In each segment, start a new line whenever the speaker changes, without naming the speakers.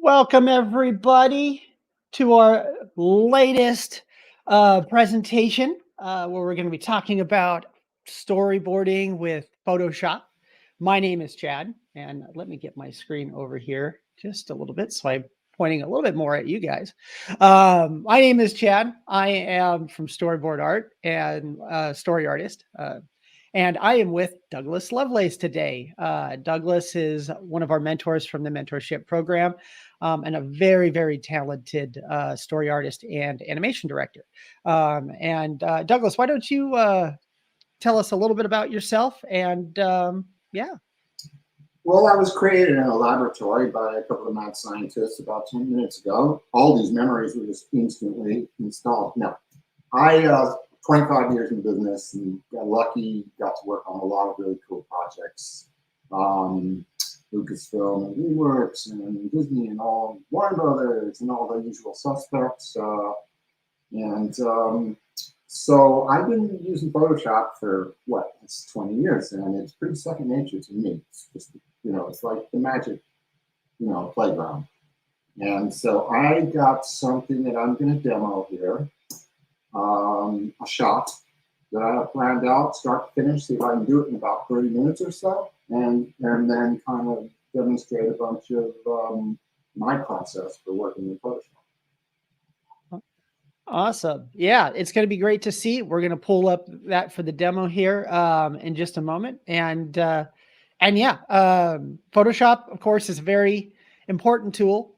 Welcome, everybody, to our latest presentation where we're going to be talking about storyboarding with Photoshop. My name is Chad, and let me get my screen over here just a little bit so I'm pointing a little bit more at you guys. My name is Chad. I am from Storyboard Art and story artist. And I am with Douglas Lovelace today. Douglas is one of our mentors from the mentorship program and a very, very talented story artist and animation director. Douglas, why don't you tell us a little bit about yourself? And yeah.
Well, I was created in a laboratory by a couple of mad scientists about 10 minutes ago. All these memories were just instantly installed. Now, I 25 years in business and got lucky, got to work on a lot of really cool projects. Lucasfilm and DreamWorks and Disney and all Warner Brothers and all the usual suspects. So I've been using Photoshop for what? It's 20 years, and it's pretty second nature to me. It's just, it's like the magic, playground. And so I got something that I'm going to demo here, a shot that I have planned out, start to finish, see if I can do it in about 30 minutes or so, and then kind of demonstrate a bunch of my process for working in Photoshop.
Awesome. Yeah, it's going to be great to see. We're going to pull up that for the demo here in just a moment. And yeah, Photoshop, of course, is a very important tool.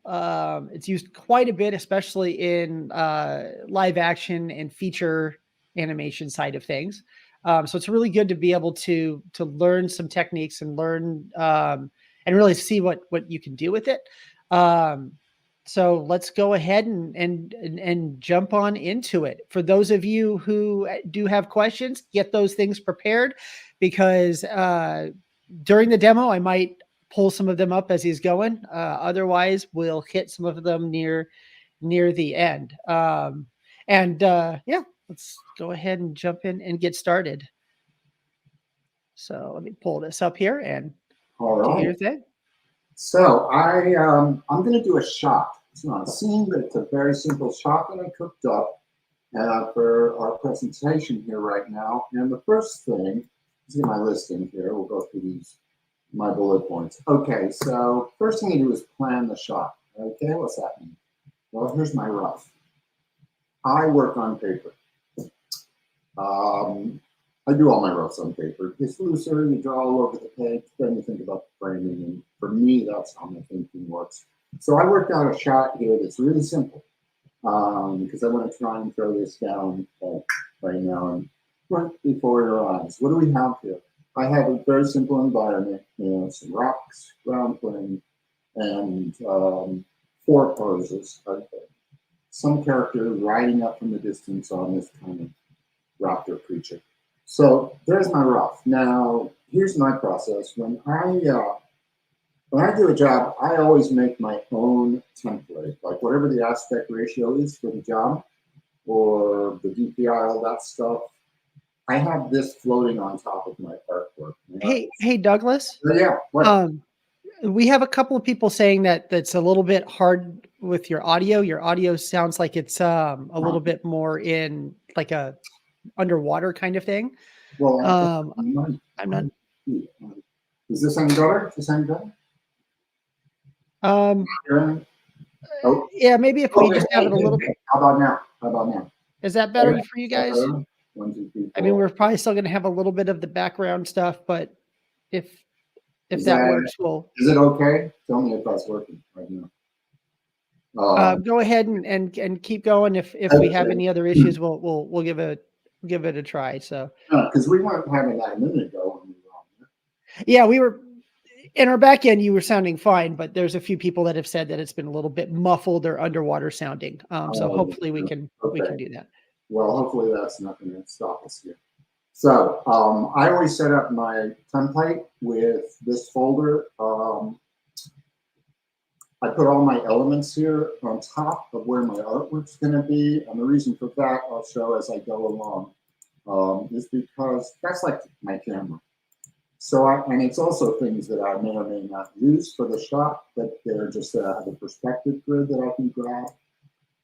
It's used quite a bit, especially in live action and feature animation side of things. So it's really good to be able to learn some techniques and learn and really see what you can do with it. So let's go ahead and jump on into it. For those of you who do have questions, get those things prepared because during the demo, I might pull some of them up as he's going. Otherwise, we'll hit some of them near the end. Yeah, let's go ahead and jump in and get started. So let me pull this up here and do your thing.
So I'm going to do a shot. It's not a scene, but it's a very simple shot that I cooked up for our presentation here right now. And the first thing, let's get my list in here. We'll go through my bullet points. Okay, so first thing you do is plan the shot. Okay, what's that mean? Well, here's my rough. I work on paper. I do all my roughs on paper. It's looser, you draw all over the page, then you think about the framing, and for me, that's how my thinking works. So I worked out a shot here that's really simple, because I want to try and throw this down right now and right before your eyes. What do we have here? I have a very simple environment, some rocks, ground plane, and 4 poses. Some character riding up from the distance on this kind of raptor creature. So there's my rough. Now, here's my process. When I do a job, I always make my own template, like whatever the aspect ratio is for the job or the DPI, all that stuff. I have this floating on top of my artwork.
Hey, Douglas.
Yeah. What?
We have a couple of people saying that's a little bit hard with your audio. Your audio sounds like it's a little bit more in like a underwater kind of thing.
Well,
I'm not.
Is this any better? Is this any better?
Yeah, maybe if we just have it a little bit.
How about now?
Is that better for you guys?
1, 2, 3, 4.
I mean, we're probably still going to have a little bit of the background stuff, but if that works, we'll.
Is it okay? Tell me if that's working right now.
Go ahead and keep going. If we have any other issues, we'll give it a try. So
because we weren't having that a minute ago when we were on there.
Yeah, we were in our back end. You were sounding fine, but there's a few people that have said that it's been a little bit muffled or underwater sounding. So hopefully we can do that.
Well, hopefully that's not going to stop us here. So I always set up my template with this folder. I put all my elements here on top of where my artwork's going to be. And the reason for that I'll show as I go along is because that's like my camera. And it's also things that I may or may not use for the shot, but they're just the perspective grid that I can grab.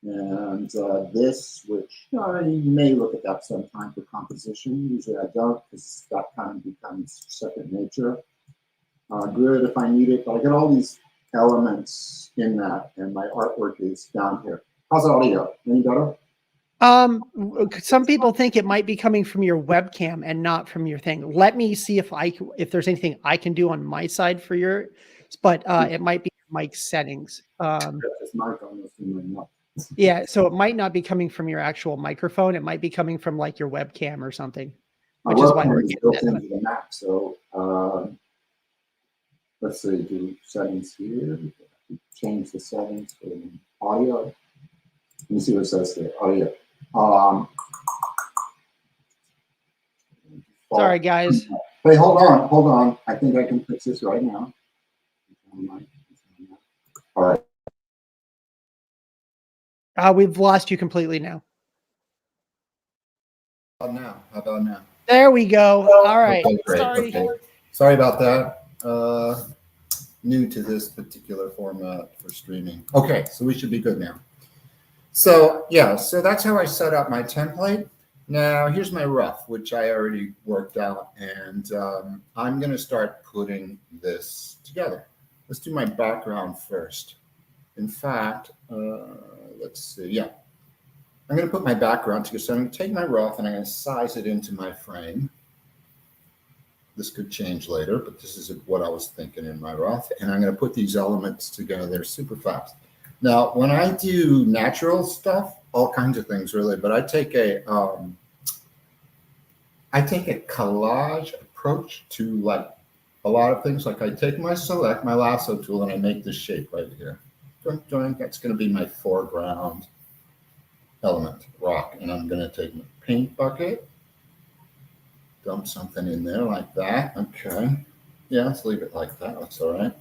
And this, which I may look at that sometime for composition. Usually I don't, because that kind of becomes second nature. Grid if I need it, but I get all these elements in that, and my artwork is down here. How's audio? Any better?
Some people think it might be coming from your webcam and not from your thing. Let me see if there's anything I can do on my side for your, but it might be mic settings. Yeah, so it might not be coming from your actual microphone. It might be coming from like your webcam or something, which is why we're getting
built into the Mac. So let's see, do settings here. Change the settings for the audio. Let me see what it says there. Audio.
Sorry, guys.
Hey, hold on. I think I can fix this right now. All right.
We've lost you completely now.
How about now?
There we go. All right.
Okay, great.
Sorry.
Okay. Sorry about that. New to this particular format for streaming. Okay, so we should be good now. So yeah, so that's how I set up my template. Now here's my rough, which I already worked out, and I'm going to start putting this together. Let's do my background first. In fact, let's see. Yeah, I'm going to put my background together. So I'm going to take my rough and I'm going to size it into my frame. This could change later, but this is what I was thinking in my rough. And I'm going to put these elements together super fast. Now, when I do natural stuff, all kinds of things really, but I take a collage approach to like a lot of things. Like I take my lasso tool and I make this shape right here. That's going to be my foreground element, rock. And I'm going to take my paint bucket, dump something in there like that. Okay. Yeah, let's leave it like that. That's all right.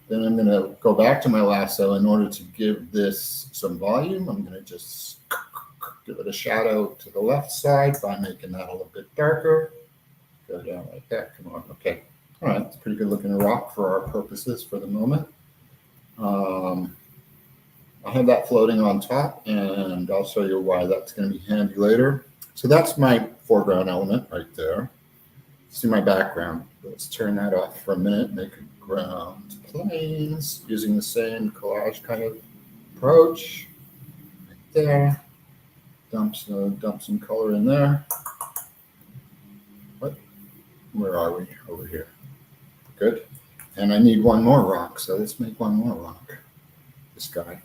Then I'm going to go back to my lasso. In order to give this some volume, I'm going to just give it a shadow to the left side by making that a little bit darker. Go down like that. Come on. Okay. All right. It's a pretty good looking rock for our purposes for the moment. I have that floating on top, and I'll show you why that's going to be handy later. So that's my foreground element right there. See my background. Let's turn that off for a minute. Make a ground planes using the same collage kind of approach. Right there. Dump some color in there. Where are we? Over here. Good. And I need one more rock, so let's make one more rock. This guy.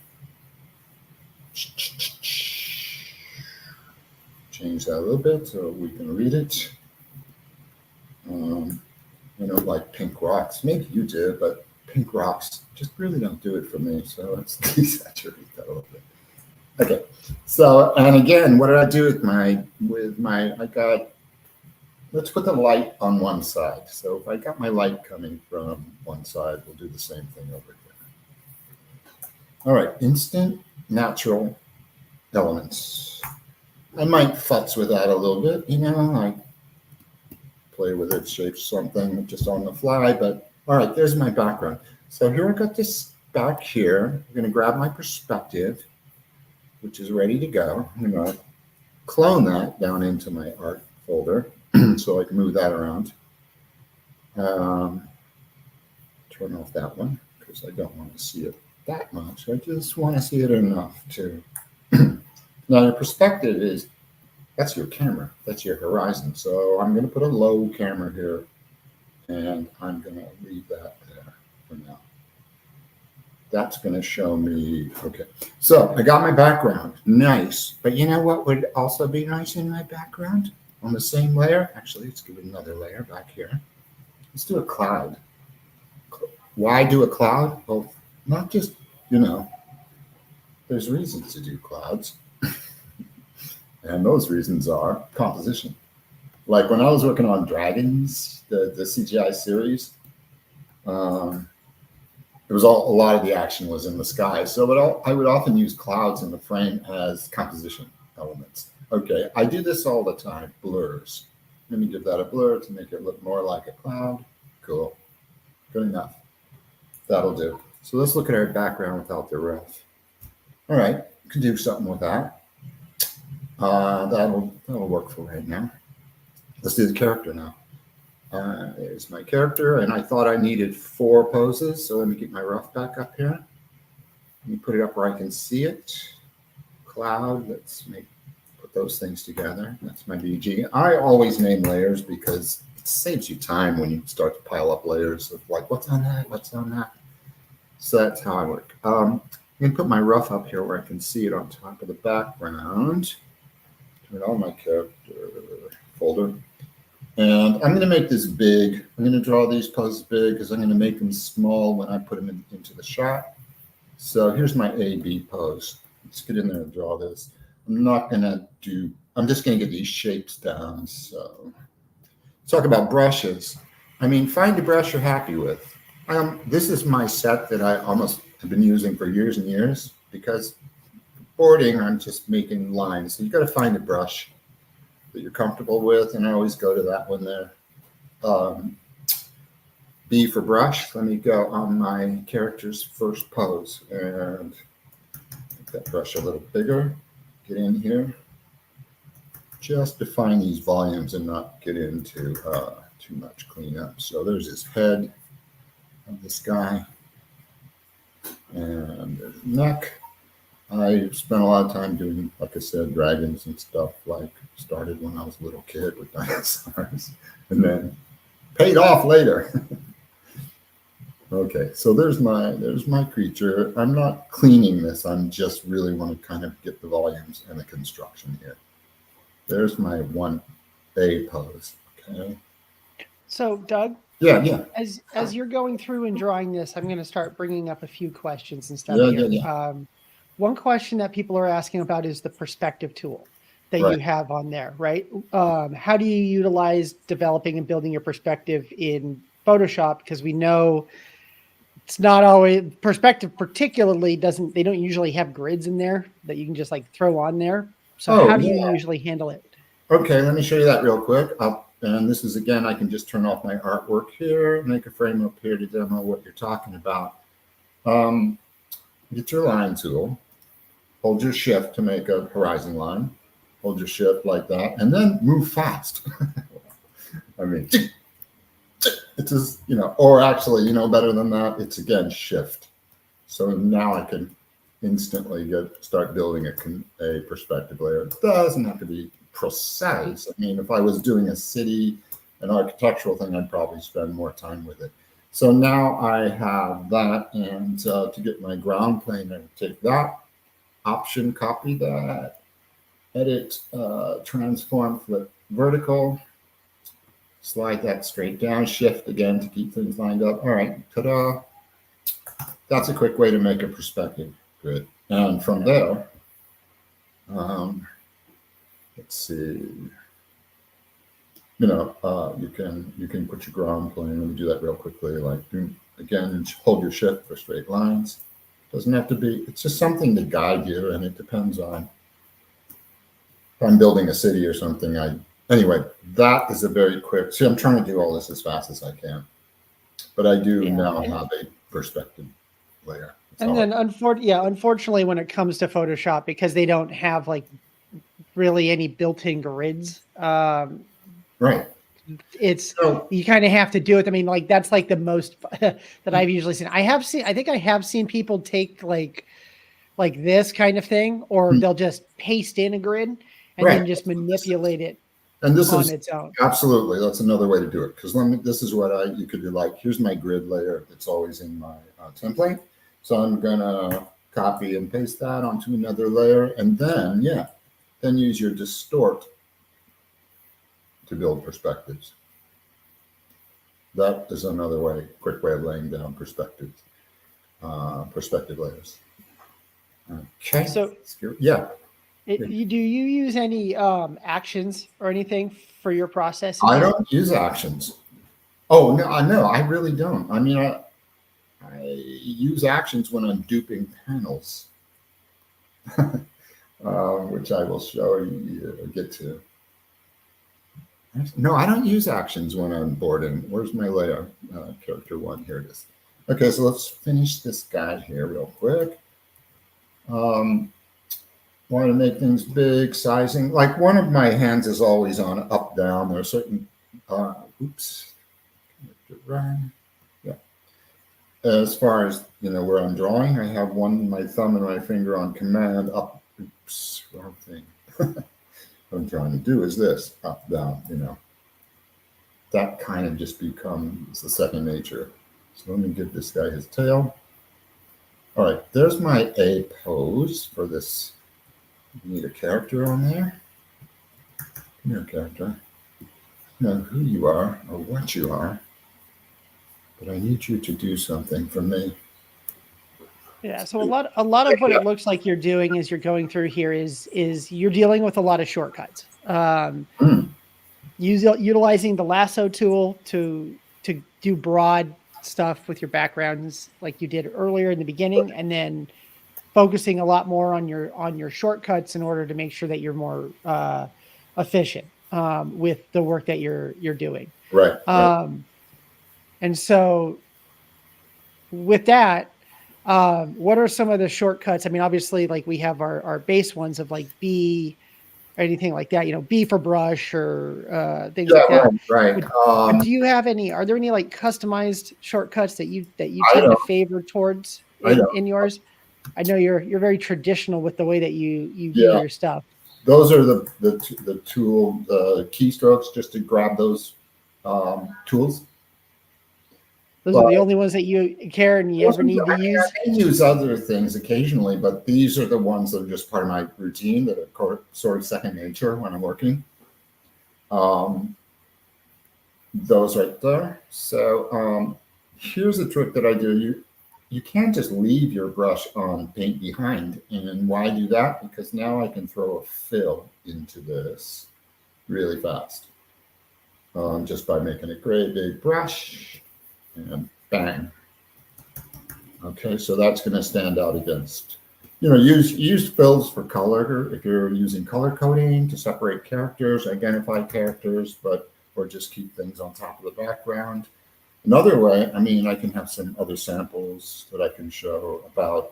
Change that a little bit so we can read it. You know, like pink rocks. Maybe you do, but pink rocks just really don't do it for me. So let's desaturate that a little bit. Okay. So, and again, what did I do let's put the light on one side. So if I got my light coming from one side, we'll do the same thing over here. All right, instant natural elements. I might futz with that a little bit, you know, like play with it, shape something just on the fly, but all right, there's my background. So here I got this back here. I'm gonna grab my perspective, which is ready to go. I'm gonna clone that down into my art folder so I can move that around. Turn off that one because I don't want to see it that much. I just want to see it enough to. Now, your perspective is, that's your camera, that's your horizon. So I'm going to put a low camera here, and I'm going to leave that there for now. That's going to show me, okay. So I got my background, nice. But you know what would also be nice in my background? On the same layer, actually, let's give it another layer back here. Let's do a cloud. Why do a cloud? Well, not just, you know, there's reasons to do clouds. And those reasons are composition. Like when I was working on Dragons, the CGI series, it was a lot of the action was in the sky. So I would often use clouds in the frame as composition elements. Okay, I do this all the time, blurs. Let me give that a blur to make it look more like a cloud. Cool. Good enough. That'll do. So let's look at our background without the ref. All right, can do something with that. That'll work for right now. Let's do the character now. There's my character, and I thought I needed 4 poses, so let me get my rough back up here. Let me put it up where I can see it. Cloud, put those things together. That's my BG. I always name layers because it saves you time when you start to pile up layers of like, what's on that, what's on that. So that's how I work. I'm going to put my rough up here where I can see it on top of the background. Turn on my character folder. And I'm going to make this big. I'm going to draw these poses big because I'm going to make them small when I put them into the shot. So here's my A-B pose. Let's get in there and draw this. I'm just going to get these shapes down. So let's talk about brushes. I mean, find a brush you're happy with. This is my set that I almost have been using for years and years because boarding, I'm just making lines. So you got to find a brush that you're comfortable with, and I always go to that one there. B for brush. Let me go on my character's first pose and make that brush a little bigger. Get in here. Just define these volumes and not get into too much cleanup. So there's his head of this guy, and there's his neck. I spent a lot of time doing, like I said, dragons and stuff. Like started when I was a little kid with dinosaurs, and then paid off later. Okay, so there's my creature. I'm not cleaning this. I'm just really want to kind of get the volumes and the construction here. There's my 1A pose. Okay.
So, Doug.
Yeah.
As you're going through and drawing this, I'm going to start bringing up a few questions and stuff here.
Yeah.
One question that people are asking about is the perspective tool that you have on there, right? How do you utilize developing and building your perspective in Photoshop? Because we know it's not always perspective, particularly they don't usually have grids in there that you can just like throw on there. So how do you usually handle it?
Okay, let me show you that real quick. And this is, again, I can just turn off my artwork here, make a frame up here to demo what you're talking about. Get your line tool, hold your shift to make a horizon line, hold your shift like that, and then move fast. I mean, it's just, or actually, better than that, it's again, shift. So now I can instantly start building a perspective layer. It doesn't have to be precise. I mean, if I was doing a city, an architectural thing, I'd probably spend more time with it. So now I have that, and to get my ground plane, I take that, option, copy that, edit, transform, flip vertical, slide that straight down, shift again to keep things lined up. All right, ta-da. That's a quick way to make a perspective grid. And from there, let's see, you can put your ground plane. Let me do that real quickly. Like, again, hold your shift for straight lines. Doesn't have to be, it's just something to guide you, and it depends on if I'm building a city or something. Anyway, that is a very quick, see, I'm trying to do all this as fast as I can, but I do now have a perspective layer.
And then unfortunately, when it comes to Photoshop, because they don't have like really any built-in grids,
right.
You kind of have to do it. I mean, like that's like the most that I've usually seen. I think I have seen people take like this kind of thing, or they'll just paste in a grid and then just manipulate it.
And this
on
is
its own.
Absolutely, that's another way to do it. Because this is what you could do. Like, here's my grid layer that's always in my template. So I'm gonna copy and paste that onto another layer, and then then use your distort to build perspectives. That is another quick way of laying down perspective layers. Okay.
So
do you
use any actions or anything for your process?
I don't use actions. Oh no, I really don't. I mean, I use actions when I'm duping panels, which I will show you. Get to. No, I don't use actions when I'm boarding. Where's my layer? Character one, here it is. Okay, so let's finish this guy here real quick. Want to make things big, sizing. Like one of my hands is always on up, down. There are certain, oops, run. Yeah. As far as, where I'm drawing, I have my thumb and my finger on command, up, oops, wrong thing. What I'm trying to do is this, up, down, That kind of just becomes the second nature. So let me give this guy his tail. All right, there's my A pose for this. You need a character on there. Come here, character. I know who you are or what you are, but I need you to do something for me.
Yeah, so a lot of what it looks like you're doing as you're going through here is you're dealing with a lot of shortcuts. Utilizing the lasso tool to do broad stuff with your backgrounds like you did earlier in the beginning, and then focusing a lot more on your shortcuts in order to make sure that you're more efficient with the work that you're doing.
Right.
And so with that, what are some of the shortcuts? I mean, obviously, like we have our base ones of like B or anything like that, B for brush or things like that.
Right.
But do you have any? Are there any like customized shortcuts that you tend to favor towards in yours? I know you're very traditional with the way that you do your stuff.
Those are the tool keystrokes just to grab those tools.
Those are the only ones that you care and you ever need to use?
I can use other things occasionally, but these are the ones that are just part of my routine that are sort of second nature when I'm working. Those right there. So here's a trick that I do. You can't just leave your brush on paint behind. And why do that? Because now I can throw a fill into this really fast. Just by making a great big brush. And bang. Okay, so that's going to stand out against, use fills for color if you're using color coding to separate characters, identify characters, or just keep things on top of the background. Another way, I can have some other samples that I can show about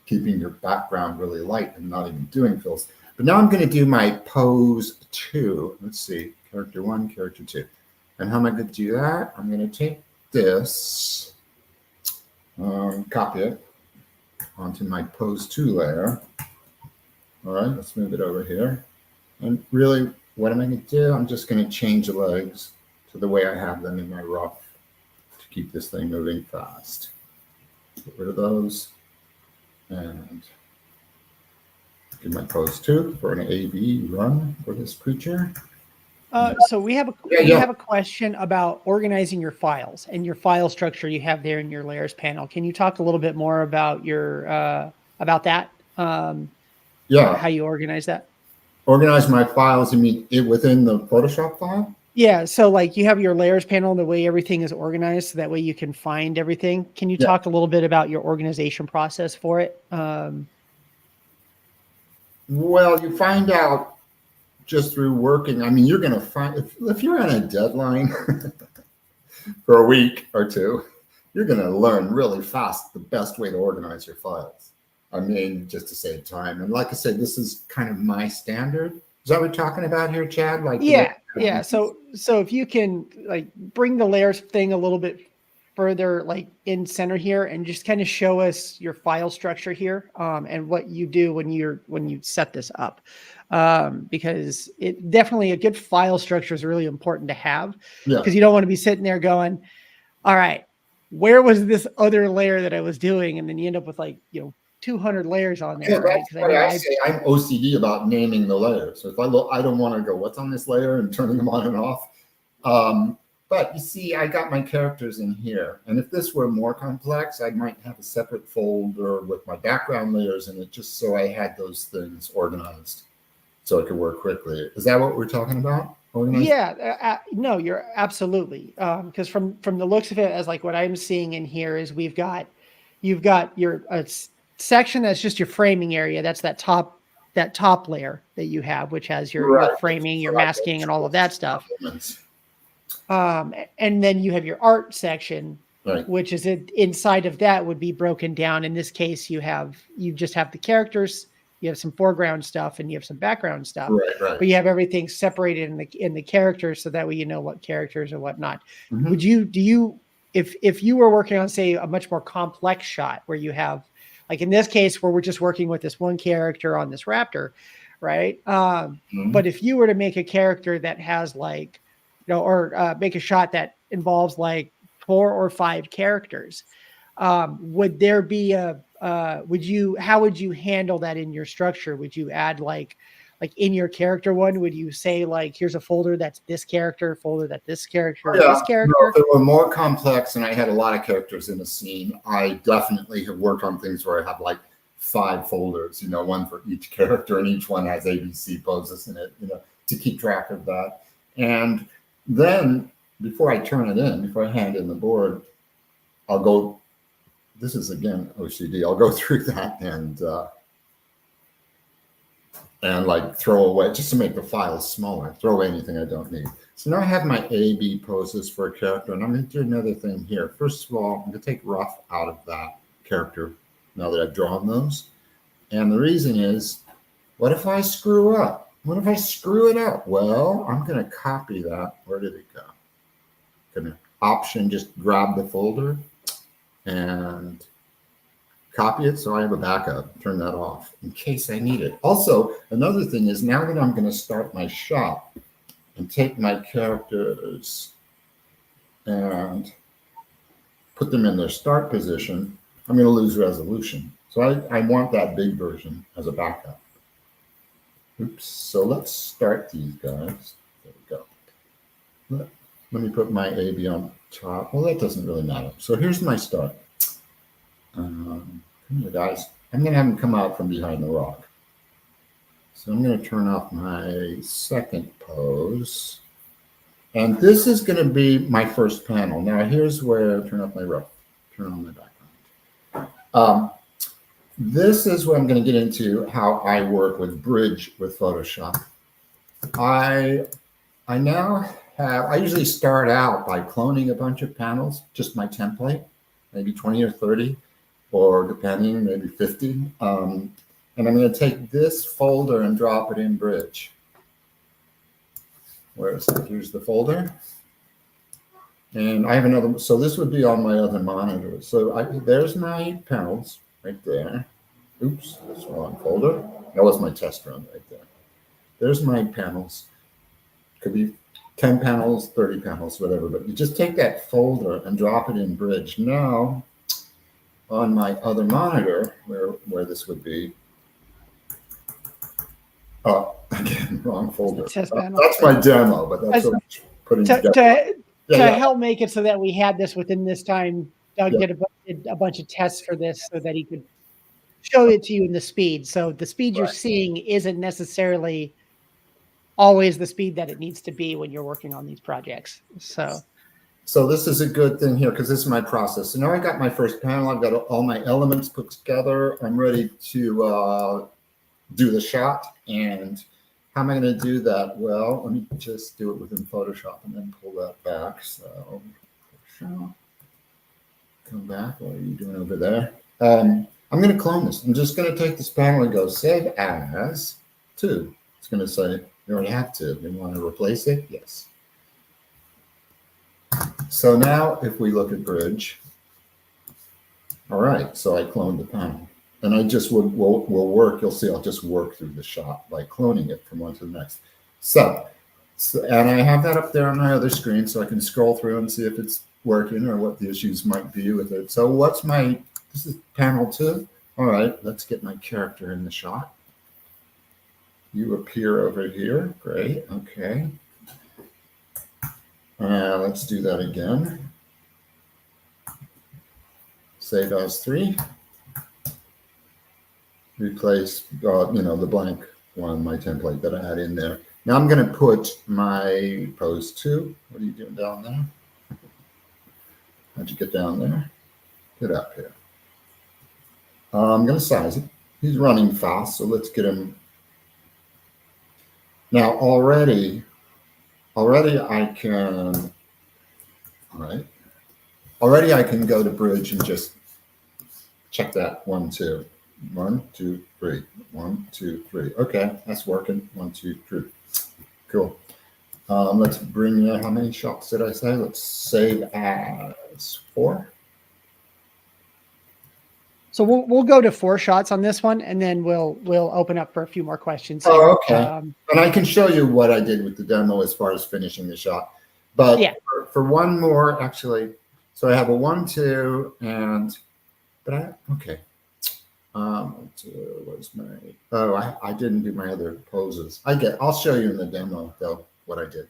keeping your background really light and not even doing fills. But now I'm going to do my pose 2. Let's see, character 1, character 2. And how am I going to do that? I'm going to take this, copy it onto my pose 2 layer. All right, let's move it over here. And really, what am I going to do? I'm just going to change the legs to the way I have them in my rough to keep this thing moving fast. Get rid of those and give my pose 2 for an A/B run for this creature.
So we have a question about organizing your files and your file structure you have there in your layers panel. Can you talk a little bit more about your about that? How you organize that?
Organize my files. You mean it within the Photoshop file?
Yeah. So like you have your layers panel, the way everything is organized, so that way you can find everything. Can you talk a little bit about your organization process for it?
Well, you find out just through working. You're going to find, if you're on a deadline for a week or two, you're going to learn really fast the best way to organize your files. Just to save time. And like I said, this is kind of my standard. Is that what we're talking about here, Chad?
Yeah. So if you can like bring the layers thing a little bit further, like in center here, and just kind of show us your file structure here, and what you do when you set this up. Because it definitely, a good file structure is really important to have, because you don't want to be sitting there going, all right, where was this other layer that I was doing? And then you end up with 200 layers on there. Right?
I say I'm OCD about naming the layers. So if I don't want to go, what's on this layer, and turning them on and off. But you see, I got my characters in here. And if this were more complex, I might have a separate folder with my background layers in it, just so I had those things organized so it could work quickly. Is that what we're talking about?
Yeah, no, you're absolutely. Because from the looks of it, as like what I'm seeing in here is you've got your section that's just your framing area. That's that top that top layer that you have, which has your
Right.
framing, your
So I go
masking, and all of that stuff.
elements.
And then you have your art section,
Right.
which is inside of that would be broken down. In this case, you just have the characters, you have some foreground stuff, and you have some background stuff.
Right. Right.
But you have everything separated in the characters, so that way you know what characters or whatnot.
Mhm.
If you were working on, say, a much more complex shot where you have, like in this case where we're just working with this one character on this raptor, right?
Mhm.
But if you were to make a character that has like, or make a shot that involves like 4 or 5 characters, would there be how would you handle that in your structure? Would you add like in your character one, would you say like, here's a folder that's this character, folder that this character,
Yeah,
this character?
no, if it were more complex and I had a lot of characters in a scene, I definitely have worked on things where I have like 5 folders, one for each character, and each one has ABC poses in it, to keep track of that. And then before I turn it in, before I hand in the board, I'll go, this is again OCD, I'll go through that and like throw away, just to make the file smaller, throw away anything I don't need. So now I have my A-B poses for a character, and I'm going to do another thing here. First of all, I'm going to take rough out of that character now that I've drawn those. And the reason is, what if I screw up? What if I screw it up? Well, I'm going to copy that. Where did it go? Going to Option, just grab the folder and copy it so I have a backup, turn that off in case I need it. Also, another thing is, now that I'm going to start my shot and take my characters and put them in their start position, I'm going to lose resolution. So I want that big version as a backup. Oops. So let's start these guys. There we go. Let me put my AB on top. Well, that doesn't really matter. So here's my start. Come here, guys. I'm going to have them come out from behind the rock. So I'm going to turn off my second pose. And this is going to be my first panel. Now, here's where, turn off my rough, turn on my background. This is where I'm going to get into how I work with Bridge with Photoshop. I usually start out by cloning a bunch of panels, just my template, maybe 20 or 30, or depending, maybe 50. And I'm going to take this folder and drop it in Bridge. Where is it? Here's the folder. And I have another, so this would be on my other monitor. So there's my panels right there. Oops, that's the wrong folder. That was my test run right there. There's my panels. Could be 10 panels, 30 panels, whatever, but you just take that folder and drop it in Bridge. Now, on my other monitor, where this would be, oh, again, wrong folder.
That's
my demo, but that's what I'm putting together.
To help make it so that we had this within this time, Doug did a bunch of tests for this so that he could show it to you in the speed. So the speed you're seeing isn't necessarily always the speed that it needs to be when you're working on these projects. So
this is a good thing here because this is my process. So now I got my first panel. I've got all my elements put together. I'm ready to do the shot. And how am I going to do that? Well, let me just do it within Photoshop and then pull that back. So come back. What are you doing over there? I'm going to clone this. I'm just going to take this panel and go save as 2. It's going to say you already have 2. You want to replace it? Yes. So now if we look at Bridge, all right, so I cloned the panel. And I just will work, you'll see I'll just work through the shot by cloning it from one to the next. So and I have that up there on my other screen so I can scroll through and see if it's working or what the issues might be with it. So this is panel 2. All right, let's get my character in the shot. You appear over here, great, okay. Let's do that again. Save as 3. Replace, the blank one, my template that I had in there. Now I'm going to put my pose 2. What are you doing down there? How'd you get down there? Get up here. I'm going to size it. He's running fast, so let's get him Now already I can, all right. Already I can go to Bridge and just check that 1, 2, 1, 2, 3, 1, 2, 3. Okay, that's working. 1, 2, 3. Cool. Let's bring, how many shots did I say? Let's save as 4.
So we'll go to 4 shots on this one, and then we'll open up for a few more questions here.
Oh, okay. And I can show you what I did with the demo as far as finishing the shot. But
yeah,
for one more, actually, so I have a 1, 2, and, okay. Where's my, I didn't do my other poses. I'll show you in the demo though, what I did.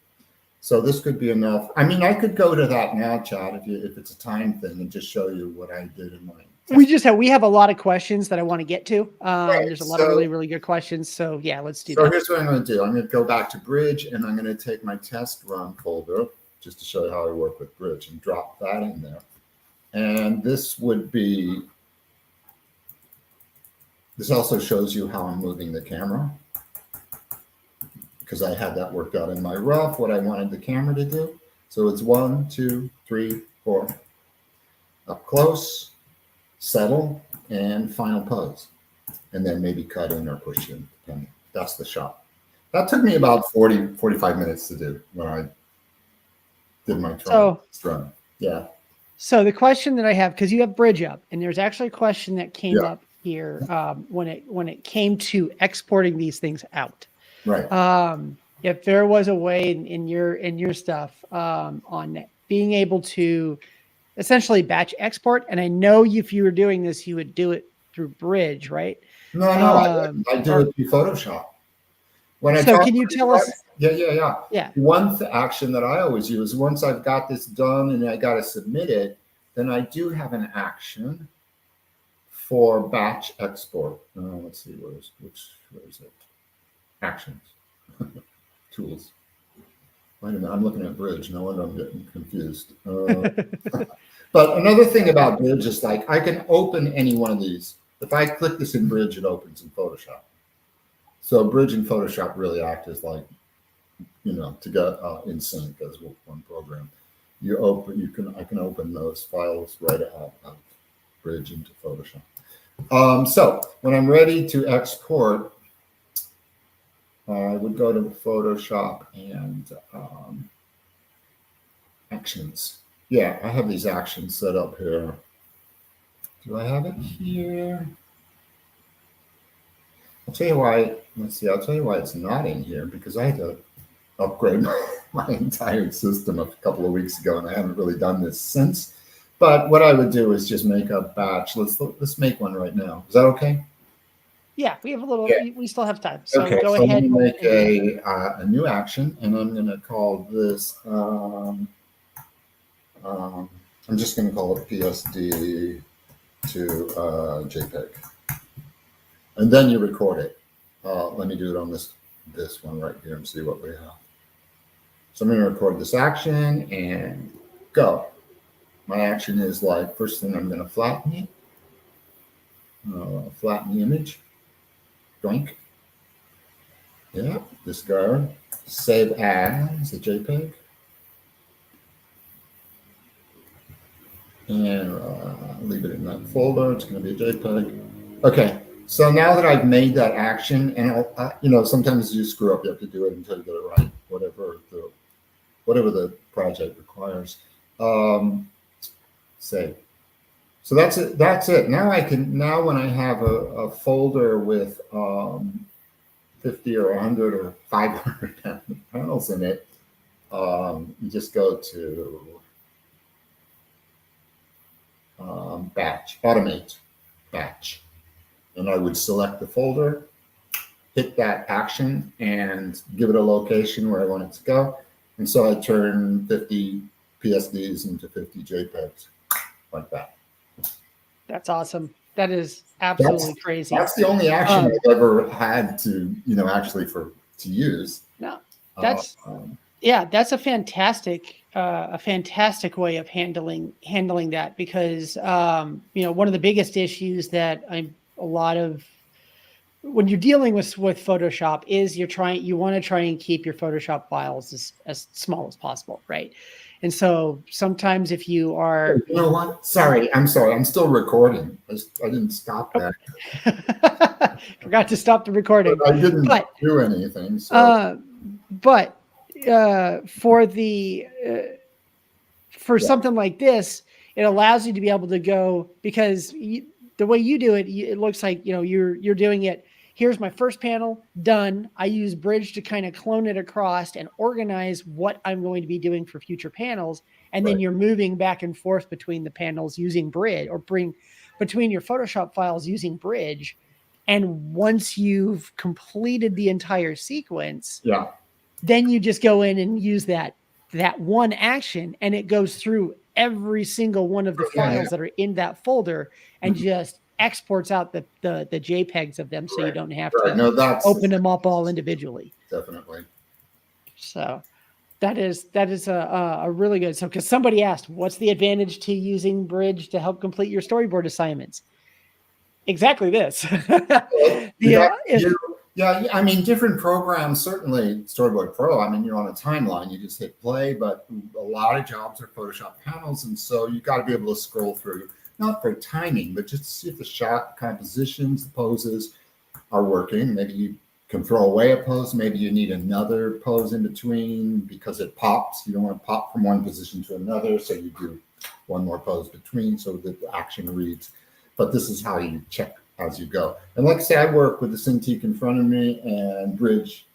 So this could be enough. I mean, I could go to that now, Chad, if it's a time thing, and just show you what I did in mine.
We have a lot of questions that I want to get to.
Right,
there's a lot of really, really good questions. So yeah, let's do that.
So here's what I'm going to do. I'm going to go back to Bridge, and I'm going to take my test run folder just to show you how I work with Bridge and drop that in there. And this would be, this also shows you how I'm moving the camera, because I had that worked out in my rough, what I wanted the camera to do. So it's 1, 2, 3, 4. Up close, settle, and final pose. And then maybe cut in or push in. And that's the shot. That took me about 45 minutes to do when I did my trial run. Yeah.
So the question that I have, because you have Bridge up, and there's actually a question that came up here when it came to exporting these things out.
Right.
If there was a way in your stuff on being able to essentially batch export, and I know if you were doing this, you would do it through Bridge, right?
No, I do it through Photoshop.
So can you tell us?
Yeah. One action that I always use, once I've got this done and I got to submit it, then I do have an action for batch export. Let's see, where is it? Actions. Tools. Wait a minute, I'm looking at Bridge. No wonder I'm getting confused. But another thing about Bridge is, like, I can open any one of these. If I click this in Bridge, it opens in Photoshop. So Bridge and Photoshop really act as, like, to get in sync as one program. I can open those files right out of Bridge into Photoshop. So when I'm ready to export, I would go to Photoshop and actions. Yeah, I have these actions set up here. Do I have it here? I'll tell you why. Let's see. I'll tell you why it's not in here, because I had to upgrade my entire system a couple of weeks ago, and I haven't really done this since. But what I would do is just make a batch. Let's make one right now. Is that okay?
Yeah, we have a little. Yeah. We still have time. So
okay,
go
so
ahead.
I'm going to make a new action, and I'm going to call this. I'm just going to call it PSD to JPEG, and then you record it. Let me do it on this one right here and see what we have. So I'm going to record this action and go. My action is, like, first thing I'm going to flatten it. Flatten the image. Doink. Yeah, discard. Save as a JPEG. And leave it in that folder. It's going to be a JPEG. Okay, so now that I've made that action, and sometimes you screw up, you have to do it until you get it right, whatever the project requires. Save. So that's it. That's it. Now when I have a folder with 50 or 100 or 500 panels in it, you just go to batch, automate, batch. And I would select the folder, hit that action, and give it a location where I want it to go. And so I turn 50 PSDs into 50 JPEGs, like that.
That's awesome. That is absolutely crazy.
That's the only action I've ever had to, actually to use.
No, that's that's a fantastic way of handling that, because one of the biggest issues that a lot of when you're dealing with Photoshop is you want to try and keep your Photoshop files as small as possible, right? And so sometimes if you are,
You know what? Sorry, I'm sorry. I'm still recording. I didn't stop that.
forgot to stop the recording,
But I didn't
but
do anything. So
but for the for
yeah,
something like this, it allows you to be able to go, because the way you do it, it looks like, you're doing it. Here's my first panel done. I use Bridge to kind of clone it across and organize what I'm going to be doing for future panels. And then
right.
you're moving back and forth between the panels using Bridge, or between your Photoshop files using Bridge. And once you've completed the entire sequence,
Yeah.
then you just go in and use that one action, and it goes through every single one of the files that are in that folder and just exports out the JPEGs of them, so you don't have to
No, that's
open them up all individually.
definitely.
So that is a really good. So, because somebody asked, what's the advantage to using Bridge to help complete your storyboard assignments? Exactly this.
Yeah, I mean, different programs, certainly Storyboard Pro, I mean, you're on a timeline, you just hit play, but a lot of jobs are Photoshop panels. And so you got to be able to scroll through, not for timing, but just to see if the shot compositions, the poses are working. Maybe you can throw away a pose. Maybe you need another pose in between because it pops. You don't want to pop from one position to another. So you do one more pose between so that the action reads. But this is how you check as you go. And like I say, I work with the Cintiq in front of me and Bridge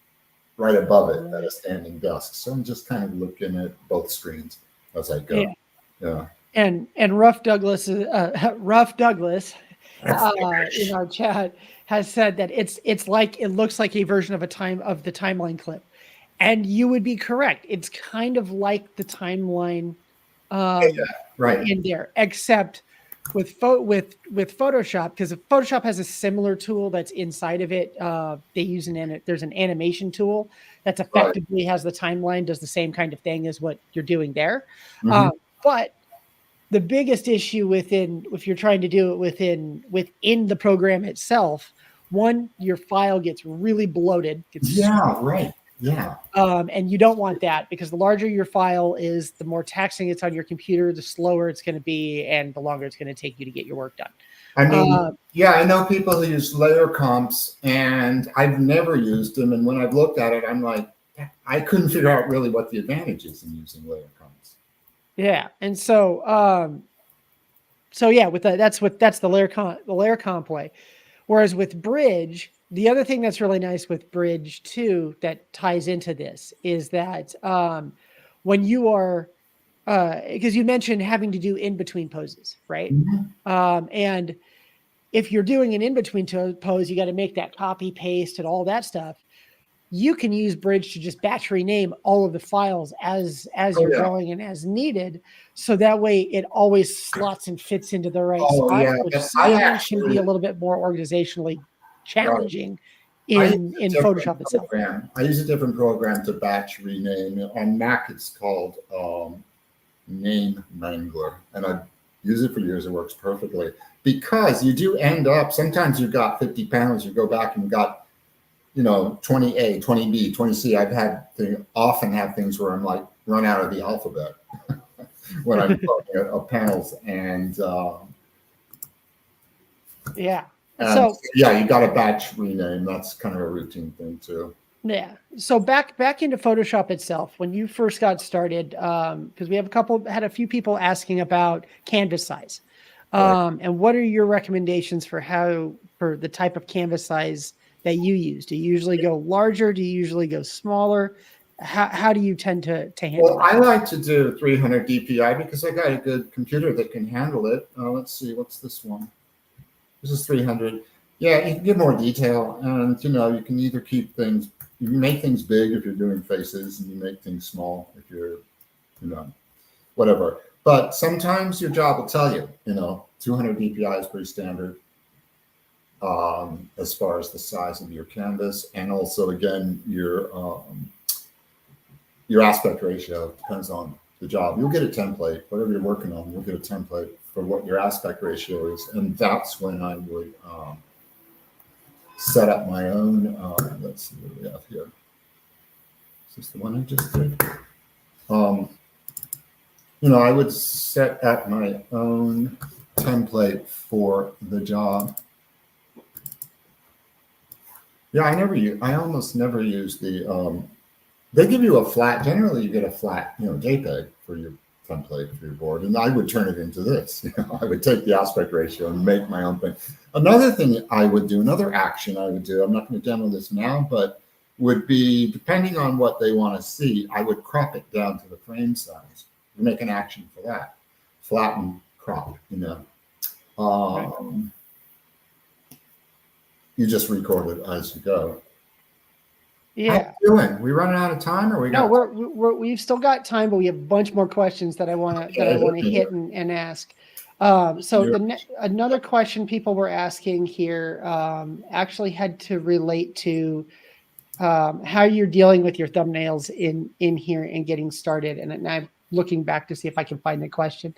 right above it at a standing desk. So I'm just kind of looking at both screens as I go. Yeah.
And Rough Douglas in our chat has said that it's like, it looks like a version of the timeline clip, and you would be correct. It's kind of like the timeline
right
in there, except with Photoshop, because Photoshop has a similar tool that's inside of it. They use there's an animation tool that's effectively has the timeline, does the same kind of thing as what you're doing there. But the biggest issue if you're trying to do it within the program itself, one, your file gets really bloated. And you don't want that, because the larger your file is, the more taxing it's on your computer, the slower it's going to be, and the longer it's going to take you to get your work done.
I mean, I know people who use layer comps, and I've never used them. And when I've looked at it, I'm like, I couldn't figure out really what the advantage is in using layer comps.
Yeah, and so with that's the layer comp way. Whereas with Bridge, the other thing that's really nice with Bridge too, that ties into this, is that when you are, because you mentioned having to do in-between poses, right? And if you're doing an in-between pose, you got to make that copy, paste, and all that stuff. You can use Bridge to just batch rename all of the files as you're going and as needed. So that way it always slots and fits into the right spot, which sometimes can be a little bit more organizationally challenging in Photoshop itself.
I use a different program to batch rename. On Mac, it's called Name Mangler. And I've used it for years. It works perfectly, because you do end up, sometimes you've got 50 panels, you go back and got 20A, 20B, 20C. often have things where I'm like run out of the alphabet when I'm looking at panels. And you got to batch rename. That's kind of a routine thing too.
Yeah. So back into Photoshop itself, when you first got started, because we had a few people asking about canvas size, and what are your recommendations for the type of canvas size that you use? Do you usually go larger? Do you usually go smaller? How do you tend to handle
that? I like to do 300 DPI because I got a good computer that can handle it. Let's see, what's this one? This is 300. Yeah, you can give more detail, and you can either keep things, you can make things big if you're doing faces, and you make things small if you're, whatever. But sometimes your job will tell you, 200 DPI is pretty standard. As far as the size of your canvas, and also again your aspect ratio depends on the job. You'll get a template, whatever you're working on, you'll get a template for what your aspect ratio is, and that's when I would set up my own, let's see what we have here. Is this the one I just did? You know, I would set up my own template for the job. Yeah, I almost never use the, they give you a flat, generally you get a flat, you know, JPEG for your template for your board, and I would turn it into this. You know, I would take the aspect ratio and make my own thing. Another thing I would do, another action I would do, I'm not going to demo this now, but would be, depending on what they want to see, I would crop it down to the frame size. Make an action for that. Flatten, crop, you know. You just record it as you go.
Yeah.
How you doing? We running out of time, or we got?
No, we've still got time, but we have a bunch more questions that I want to hit and ask. Another question people were asking here actually had to relate to how you're dealing with your thumbnails in here and getting started. And I'm looking back to see if I can find the question.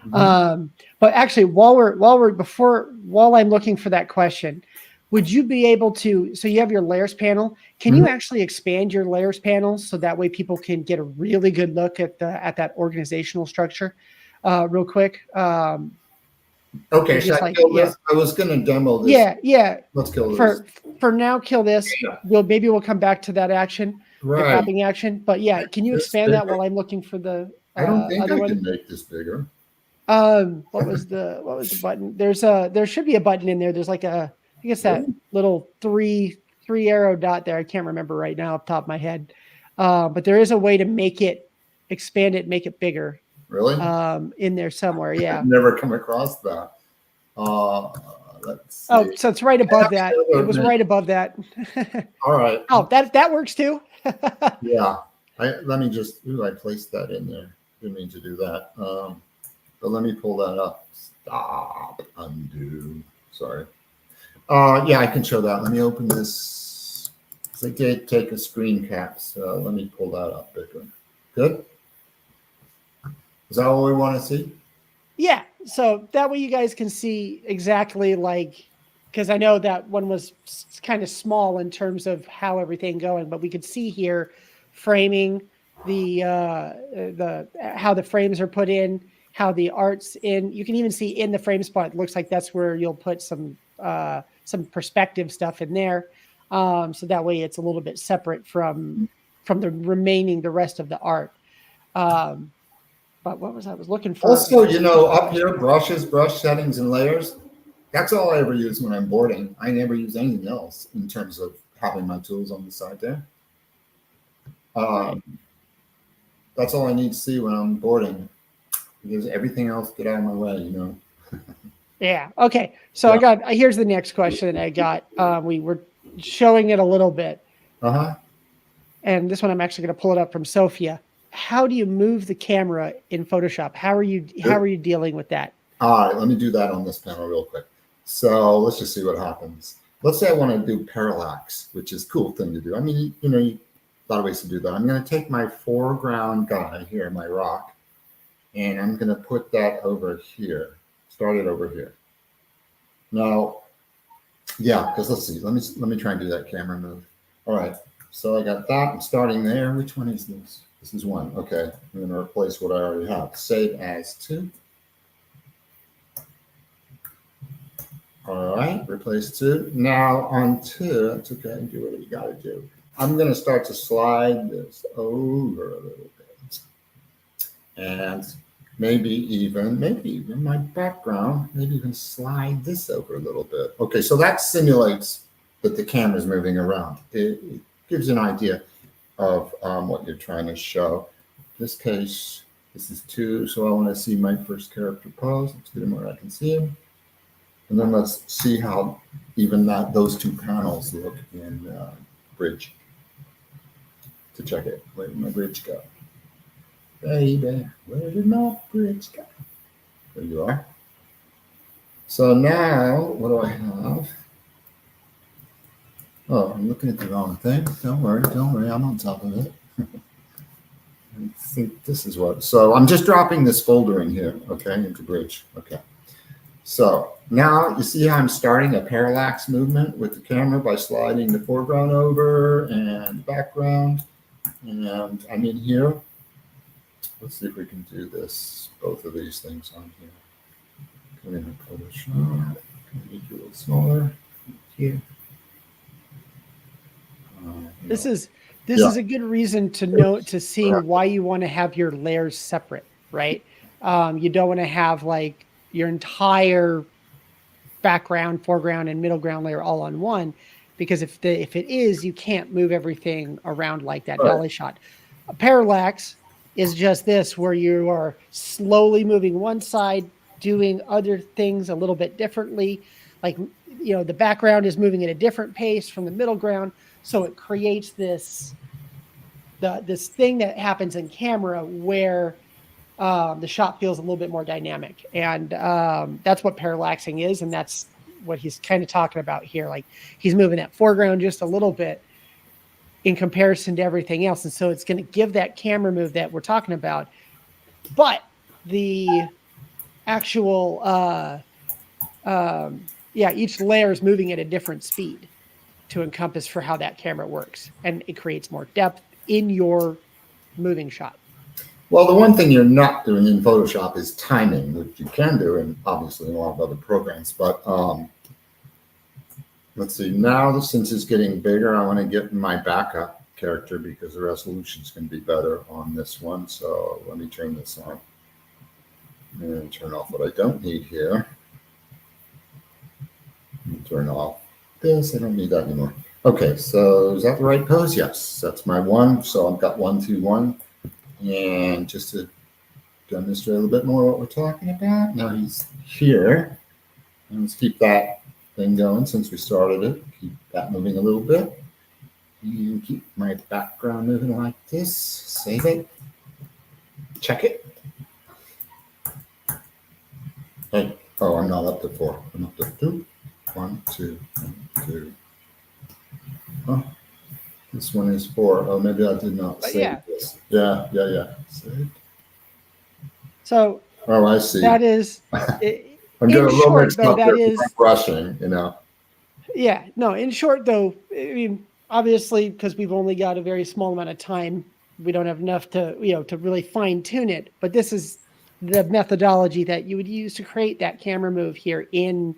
Mm-hmm. But actually, while I'm looking for that question, would you be able to, so you have your layers panel, can you actually expand your layers panel so that way people can get a really good look at that organizational structure real quick?
Okay, so I kill this? I was going to demo this.
Yeah.
Let's kill this.
For now, kill this.
Yeah.
We'll come back to that action, the cropping action. But yeah, can you expand that while I'm looking for the
I don't think
other
I
one?
can make this bigger.
What was the button? There should be a button in there. There's like I guess that little three arrow dot there. I can't remember right now off the top of my head. But there is a way to make it, expand it, make it bigger.
Really?
In there somewhere. Yeah.
I've never come across that. Let's see.
Oh, so it's right above that. It was right above that.
All right.
Oh, that works too.
Yeah. Let me just, I placed that in there. Didn't mean to do that. But let me pull that up. Stop. Undo. Sorry. Yeah, I can show that. Let me open this. I did take a screen cap, so let me pull that up bigger. Good? Is that what we want to see?
Yeah. So that way you guys can see exactly because I know that one was kind of small in terms of how everything going, but we could see here framing the how the frames are put in, how the art's in. You can even see in the frame spot, it looks like that's where you'll put some perspective stuff in there. So that way it's a little bit separate from the rest of the art. But what was I was looking for?
Also, you know, up here, brushes, brush settings, and layers. That's all I ever use when I'm boarding. I never use anything else in terms of having my tools on the side there. That's all I need to see when I'm boarding, because everything else get out of my way, you know.
Yeah. Okay. So yeah. Here's the next question that I got. We were showing it a little bit. And this one, I'm actually going to pull it up from Sophia. How do you move the camera in Photoshop? How are you dealing with that? All
right, let me do that on this panel real quick. So let's just see what happens. Let's say I want to do parallax, which is a cool thing to do. I mean, you know, a lot of ways to do that. I'm going to take my foreground guy here, my rock, and I'm going to put that over here. Start it over here. Now, yeah, because let's see. Let me try and do that camera move. All right. So I got that. I'm starting there. Which one is this? This is one. Okay. I'm going to replace what I already have. Save as 2. All right. Replace 2. Now on 2, that's okay. Do what you got to do. I'm going to start to slide this over a little bit. And maybe even my background, maybe even slide this over a little bit. Okay. So that simulates that the camera is moving around. It gives you an idea of what you're trying to show. In this case, this is 2, so I want to see my first character pose. Let's get him where I can see him. And then let's see how even those 2 panels look in Bridge. To check it. Where did my bridge go? Baby, where did my bridge go? There you are. So now, what do I have? Oh, I'm looking at the wrong thing. Don't worry, I'm on top of it. I think this is what, so I'm just dropping this folder in here, okay, into Bridge, okay. So now you see how I'm starting a parallax movement with the camera by sliding the foreground over and the background. And I'm in here. Let's see if we can do this, both of these things on here. Come in Photoshop. Make it a little smaller. Here.
This is
Yeah.
a good reason to note to seeing why you want to have your layers separate, right? You don't want to have like your entire background, foreground, and middle ground layer all on one, because if it is, you can't move everything around like that dolly shot. A parallax is just this, where you are slowly moving one side, doing other things a little bit differently. Like, you know, the background is moving at a different pace from the middle ground. So it creates this thing that happens in camera where the shot feels a little bit more dynamic. And that's what parallaxing is. And that's what he's kind of talking about here. Like, he's moving that foreground just a little bit in comparison to everything else. And so it's going to give that camera move that we're talking about. But the actual, each layer is moving at a different speed to encompass for how that camera works. And it creates more depth in your moving shot.
Well, the one thing you're not doing in Photoshop is timing, which you can do, and obviously in a lot of other programs. But let's see, now since it's getting bigger, I want to get my backup character because the resolution is going to be better on this one. So let me turn this on and turn off what I don't need here. Turn off this. I don't need that anymore. Okay, so is that the right pose? Yes, that's my one. So I've got 1, 2, 1. And just to demonstrate a little bit more what we're talking about, now he's here. And let's keep that thing going since we started it. Keep that moving a little bit. And keep my background moving like this. Save it. Check it. Hey, oh, I'm not up to 4. I'm up to 2. 1, 2, 1, 2. Oh, this one is 4. Oh, maybe I did not save this. Yeah. Saved.
So,
oh, I see.
That is,
I'm getting a little mixed up
that
there
is
brushing, you know.
Yeah, no, in short, though, I mean, obviously, because we've only got a very small amount of time, we don't have enough to, to really fine tune it. But this is the methodology that you would use to create that camera move here in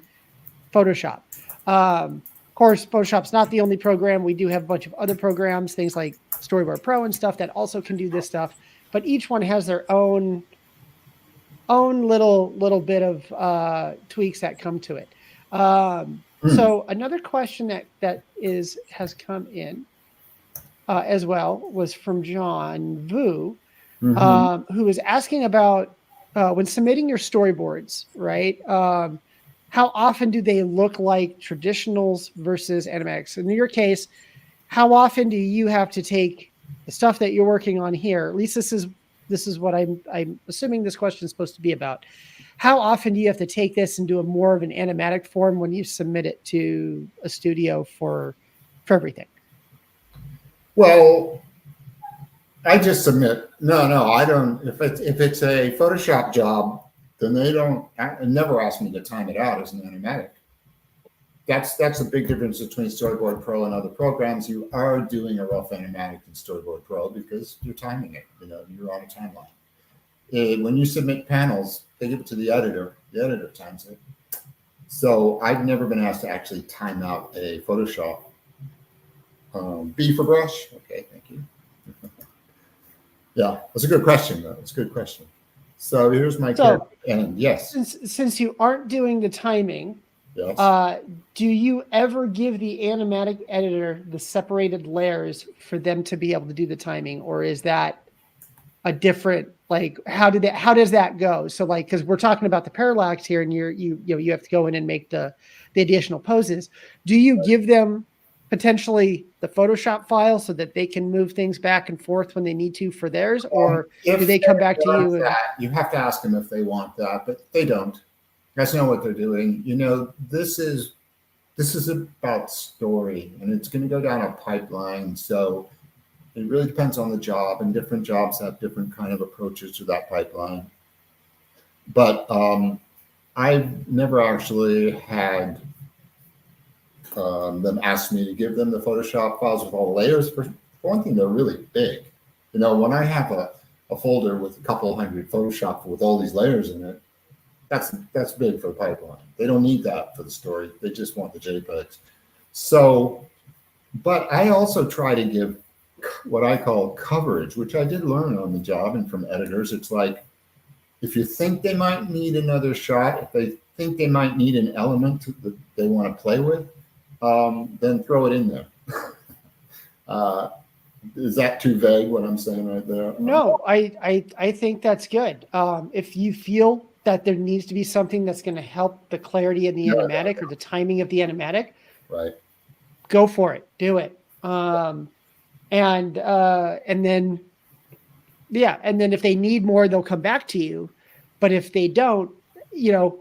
Photoshop. Of course, Photoshop's not the only program. We do have a bunch of other programs, things like Storyboard Pro and stuff that also can do this stuff. But each one has their own little bit of tweaks that come to it. So another question that has come in as well was from John Vu, who is asking about when submitting your storyboards, right? How often do they look like traditionals versus animatics? In your case, how often do you have to take the stuff that you're working on here? At least this is what I'm assuming this question is supposed to be about. How often do you have to take this and do a more of an animatic form when you submit it to a studio for everything?
Well, I just submit. No, I don't. If it's a Photoshop job, then they don't never ask me to time it out as an animatic. That's a big difference between Storyboard Pro and other programs. You are doing a rough animatic in Storyboard Pro because you're timing it. You're on a timeline. When you submit panels, they give it to the editor. The editor times it. So I've never been asked to actually time out a Photoshop. B for brush. Okay, thank you. Yeah, that's a good question, though. It's a good question. So here's my character. And yes.
Since you aren't doing the timing,
yes.
Do you ever give the animatic editor the separated layers for them to be able to do the timing, or is that a different, like, how does that go? So, like, because we're talking about the parallax here, and you have to go in and make the additional poses. Do you give them potentially the Photoshop file so that they can move things back and forth when they need to for theirs, or do they come back to you?
You have to ask them if they want that, but they don't. That's not what they're doing. This is about story, and it's going to go down a pipeline. So it really depends on the job, and different jobs have different kind of approaches to that pipeline. But I've never actually had them ask me to give them the Photoshop files with all the layers. For one thing, they're really big. You know, when I have a folder with a couple hundred Photoshop with all these layers in it, that's big for the pipeline. They don't need that for the story. They just want the JPEGs. So, but I also try to give what I call coverage, which I did learn on the job and from editors. It's like, if you think they might need another shot, if they think they might need an element that they want to play with, then throw it in there. Is that too vague what I'm saying right there?
No, I think that's good. If you feel that there needs to be something that's going to help the clarity in the animatic or the timing of the animatic,
right,
go for it. Do it. And then, yeah, and then if they need more, they'll come back to you. But if they don't, you know,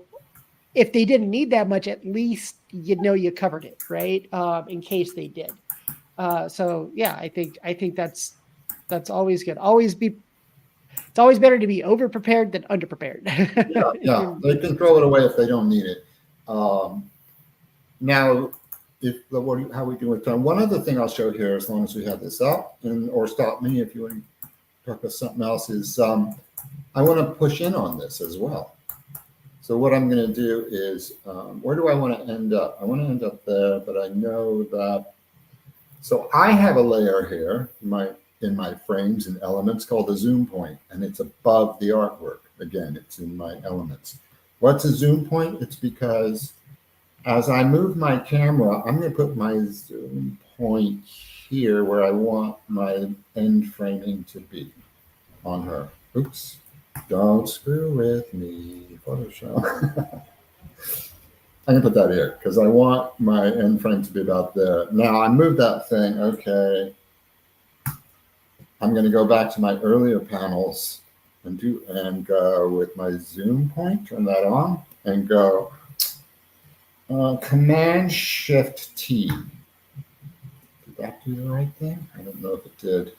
if they didn't need that much, at least you know you covered it, right? In case they did. So yeah, I think that's always good. It's always better to be over prepared than under prepared.
Yeah, they can throw it away if they don't need it. Now, how we do with time? One other thing I'll show here, as long as we have this up, or stop me if you want to talk about something else, is I want to push in on this as well. So what I'm going to do is, where do I want to end up? I want to end up there, but I know that. So I have a layer here in my frames and elements called a zoom point, and it's above the artwork. Again, it's in my elements. What's a zoom point? It's because as I move my camera, I'm going to put my zoom point here where I want my end framing to be on her. Oops, don't screw with me, Photoshop. I'm gonna put that here because I want my end frame to be about there. Now I moved that thing, okay. I'm gonna go back to my earlier panels and go with my zoom point, turn that on, and go Command-Shift-T. Did that do the right thing? I don't know if it did.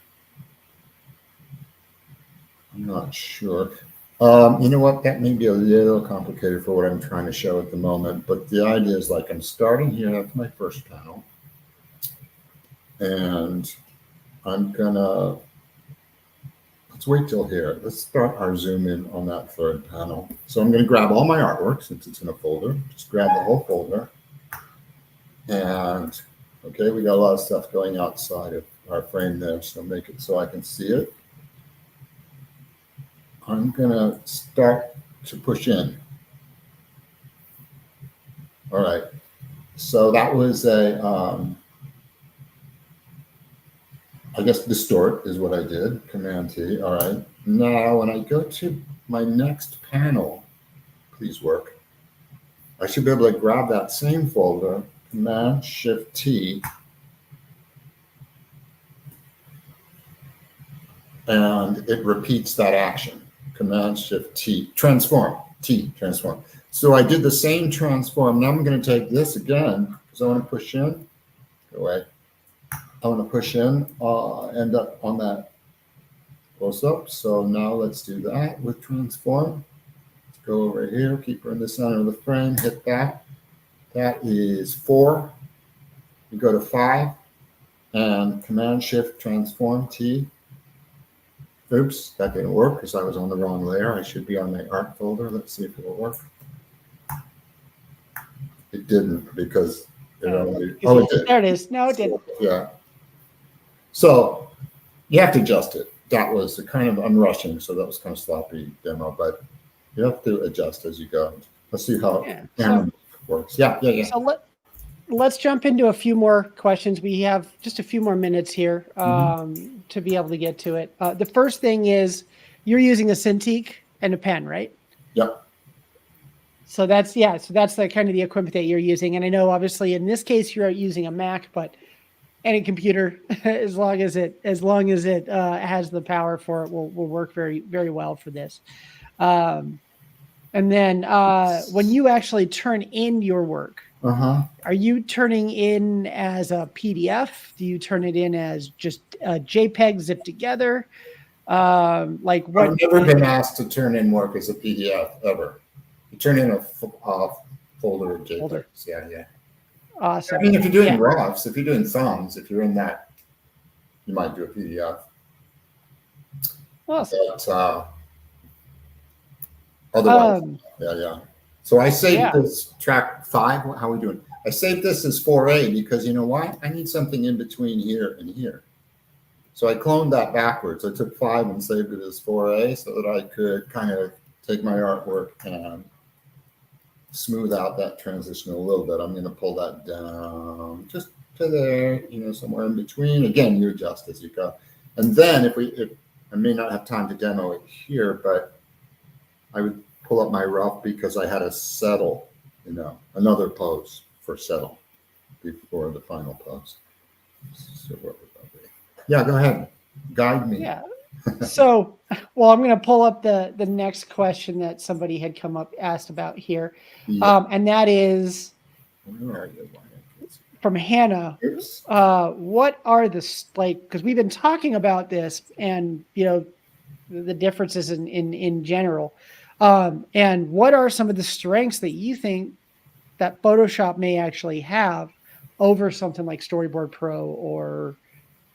I'm not sure. You know what? That may be a little complicated for what I'm trying to show at the moment, but the idea is like I'm starting here. That's my first panel. And I'm gonna, let's wait till here. Let's start our zoom in on that third panel. So I'm gonna grab all my artwork since it's in a folder. Just grab the whole folder. And okay, we got a lot of stuff going outside of our frame there, so make it so I can see it. I'm gonna start to push in. All right, so that was a, I guess distort is what I did, Command-T, all right. Now, when I go to my next panel, please work, I should be able to grab that same folder, Command-Shift-T, and it repeats that action. Command-Shift-T, transform, T, transform. So I did the same transform. Now I'm going to take this again because I want to push in. Go away. I want to push in, end up on that close up. So now let's do that with transform. Let's go over here, keep her in the center of the frame, hit that. That is 4. You go to 5 and Command-Shift-Transform, T. Oops, that didn't work because I was on the wrong layer. I should be on my art folder. Let's see if it'll work. It didn't because it only, oh, it did.
There it is. No, it didn't.
Yeah. So you have to adjust it. That was kind of, I'm rushing, so that was kind of sloppy demo, but you have to adjust as you go. Let's see how it works. Yeah.
So let's jump into a few more questions. We have just a few more minutes here to be able to get to it. The first thing is you're using a Cintiq and a pen, right?
Yep.
So that's the kind of the equipment that you're using. And I know obviously in this case you're using a Mac, but any computer, as long as it has the power for it, will work very, very well for this. And then when you actually turn in your work, are you turning in as a PDF? Do you turn it in as just a JPEG zipped together? Like what?
I've never been asked to turn in work as a PDF ever. You turn in a folder of JPEGs.
Folder.
Yeah, yeah.
Awesome.
I mean, if you're doing
Yeah.
RAWs, if you're doing thumbs, if you're in that, you might do a PDF.
Awesome.
But otherwise, yeah. So I saved this track 5. How are we doing? I saved this as 4A because you know why? I need something in between here and here. So I cloned that backwards. I took 5 and saved it as 4A so that I could kind of take my artwork and smooth out that transition a little bit. I'm going to pull that down just to there, somewhere in between. Again, you adjust as you go. And then if I may not have time to demo it here, but I would pull up my rough because I had to settle, another pose for settle before the final pose. So what would that be? Yeah, go ahead. Guide me.
Yeah. So, well, I'm going to pull up the next question that somebody had asked about here.
Yeah.
And that is from Hannah. What are because we've been talking about this and, the differences in general. And what are some of the strengths that you think that Photoshop may actually have over something like Storyboard Pro or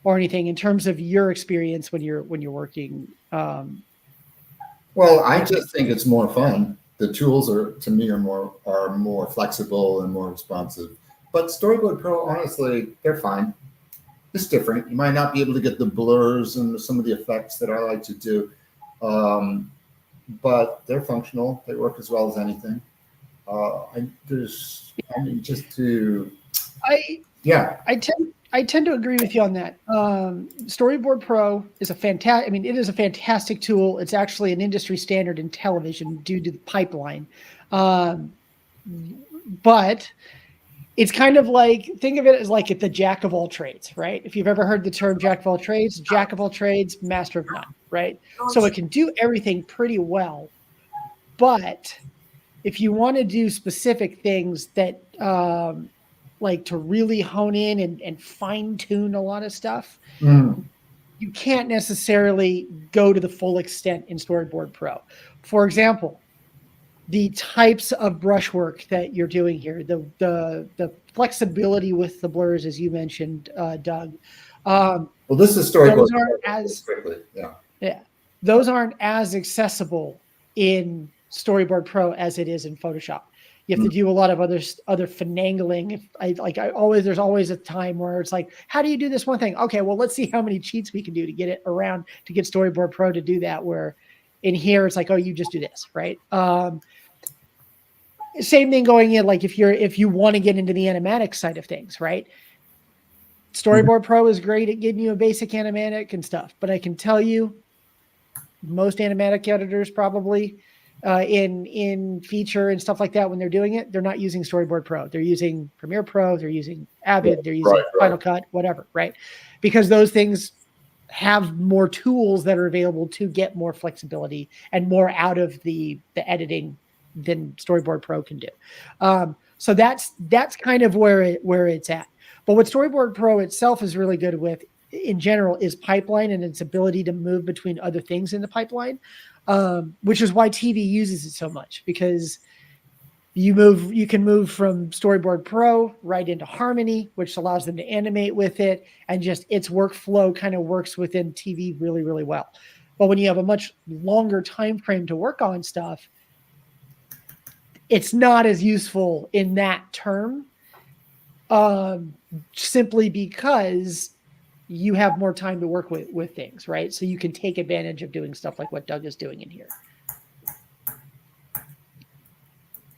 anything in terms of your experience when you're working?
Well, I just think it's more fun. The tools to me are more flexible and more responsive. But Storyboard Pro, honestly, they're fine. It's different. You might not be able to get the blurs and some of the effects that I like to do, but they're functional. They work as well as anything.
I tend to agree with you on that. Storyboard Pro is it is a fantastic tool. It's actually an industry standard in television due to the pipeline. But it's kind of like, think of it as like the jack of all trades, right? If you've ever heard the term jack of all trades, master of none, right? So it can do everything pretty well. But if you want to do specific things that, like to really hone in and fine tune a lot of stuff, you can't necessarily go to the full extent in Storyboard Pro. For example, the types of brushwork that you're doing here, the flexibility with the blurs, as you mentioned, Doug.
Well, this is Storyboard.
Those aren't as accessible in Storyboard Pro as it is in Photoshop. You have to do a lot of other finagling. There's always a time where it's like, how do you do this one thing? Okay, well, let's see how many cheats we can do to get it around to get Storyboard Pro to do that. Where in here, it's like, oh, you just do this, right? Same thing going in, like if you want to get into the animatic side of things, right? Storyboard Pro is great at getting you a basic animatic and stuff, but I can tell you, most animatic editors probably in feature and stuff like that, when they're doing it, they're not using Storyboard Pro. They're using Premiere Pro, they're using Avid, they're using Final Cut, whatever, right? Because those things have more tools that are available to get more flexibility and more out of the editing than Storyboard Pro can do. So that's kind of where it's at. But what Storyboard Pro itself is really good with in general is pipeline and its ability to move between other things in the pipeline, which is why TV uses it so much, because you can move from Storyboard Pro right into Harmony, which allows them to animate with it, and just its workflow kind of works within TV really, really well. But when you have a much longer time frame to work on stuff, it's not as useful in that term, simply because you have more time to work with things, right? So you can take advantage of doing stuff like what Doug is doing in here.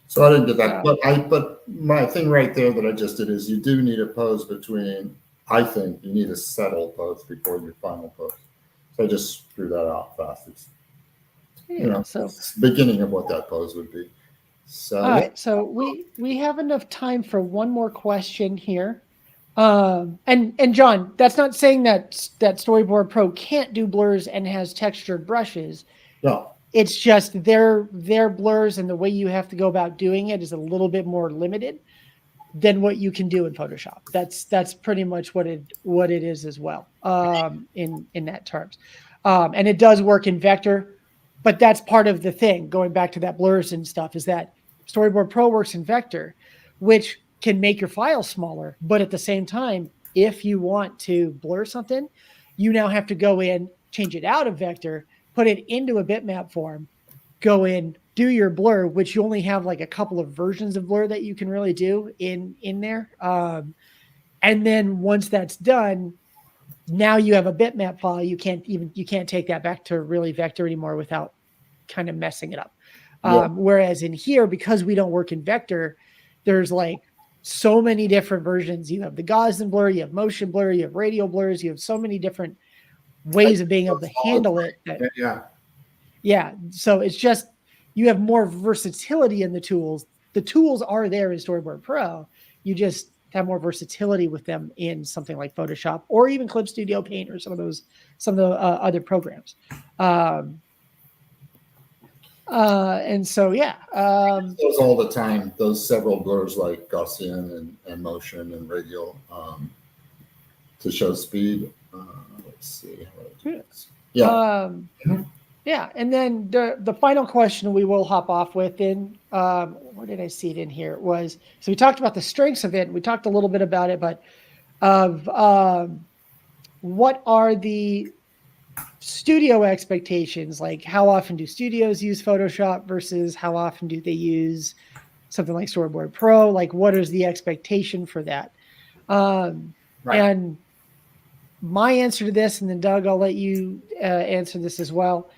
So I didn't do that, but my thing right there that I just did is you do need a pose between. I think you need a settle pose before your final pose. So I just threw that out fast. It's it's the beginning of what that pose would be. So
all right, so we have enough time for one more question here. And John, that's not saying that Storyboard Pro can't do blurs and has textured brushes.
No.
It's just their blurs and the way you have to go about doing it is a little bit more limited than what you can do in Photoshop. That's pretty much what it is as well, in that terms. And it does work in vector. but that's part of the thing, going back to that blurs and stuff, is that Storyboard Pro works in vector, which can make your file smaller. But at the same time, if you want to blur something, you now have to go in, change it out of vector, put it into a bitmap form, go in, do your blur, which you only have like a couple of versions of blur that you can really do in there. And then once that's done, now you have a bitmap file. You can't take that back to really vector anymore without kind of messing it up. Whereas in here, because we don't work in vector, there's like so many different versions. You have the Gaussian blur, you have motion blur, you have radial blurs, you have so many different ways of being able to handle it. Yeah. So it's just, you have more versatility in the tools. The tools are there in Storyboard Pro. You just have more versatility with them in something like Photoshop or even Clip Studio Paint or some of the other programs. And so, yeah.
Those all the time, those several blurs like Gaussian and motion and radial to show speed. Let's see.
Yeah. And then the final question we will hop off with where did I see it in here? So we talked about the strengths of it. We talked a little bit about it, but what are the studio expectations? Like, how often do studios use Photoshop versus how often do they use something like Storyboard Pro? Like, what is the expectation for that? And my answer to this, and then Doug, I'll let you answer this as well,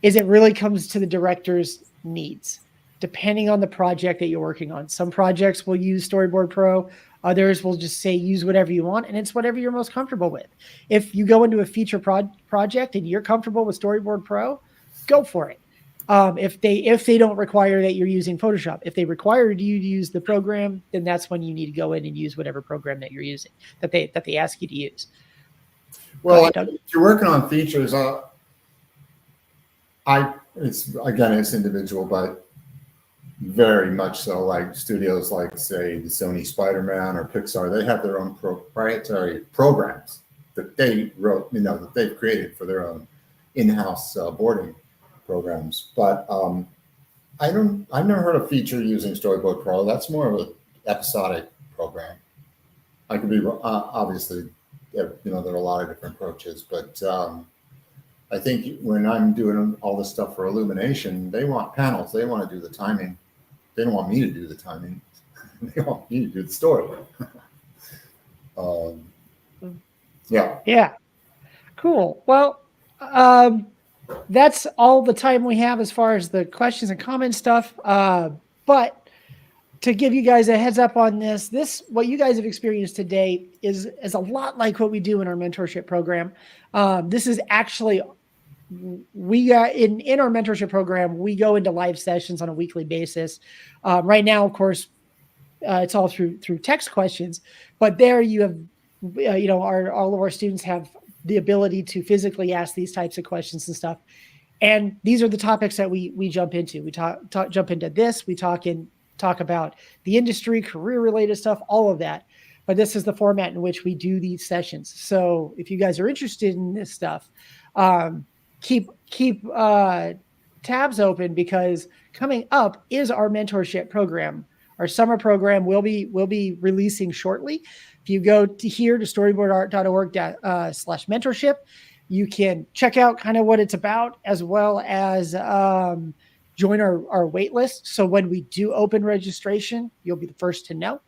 is it really comes to the director's needs, depending on the project that you're working on. Some projects will use Storyboard Pro. Others will just say, use whatever you want, and it's whatever you're most comfortable with. If you go into a feature project and you're comfortable with Storyboard Pro, go for it. If they don't require that you're using Photoshop, if they require you to use the program, then that's when you need to go in and use whatever program that you're using, that they ask you to use.
Well, if you're working on features, it's individual, but very much so. Like studios like, say, the Sony Spider-Man or Pixar, they have their own proprietary programs that they wrote, that they've created for their own in-house boarding programs. But I've never heard of feature using Storyboard Pro. That's more of an episodic program. I could be obviously, there are a lot of different approaches, but I think when I'm doing all this stuff for illumination, they want panels. They want to do the timing. They don't want me to do the timing. They want me to do the story.
Yeah. Cool. Well, that's all the time we have as far as the questions and comments stuff. But to give you guys a heads up on this, what you guys have experienced today is a lot like what we do in our mentorship program. This is actually, we got in our mentorship program, we go into live sessions on a weekly basis. Right now, of course, it's all through text questions, but there you have, all of our students have the ability to physically ask these types of questions and stuff. And these are the topics that we jump into. We jump into this. We talk about the industry, career related stuff, all of that. But this is the format in which we do these sessions. So if you guys are interested in this stuff, keep tabs open, because coming up is our mentorship program. Our summer program will be releasing shortly. If you go to storyboardart.org/mentorship, you can check out kind of what it's about, as well as join our wait list. So when we do open registration, you'll be the first to know.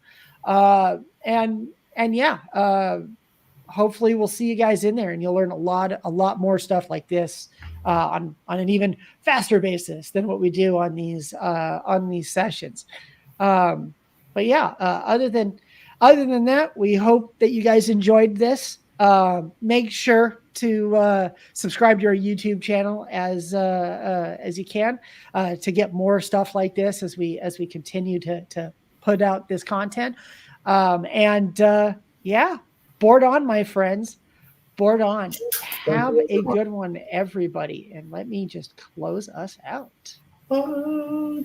Hopefully we'll see you guys in there, and you'll learn a lot more stuff like this on an even faster basis than what we do on these sessions. But yeah, other than that, we hope that you guys enjoyed this. Make sure to subscribe to our YouTube channel as you can to get more stuff like this as we continue to put out this content. Board on, my friends. Board on. Have a good one, everybody. And let me just close us out.
Bye.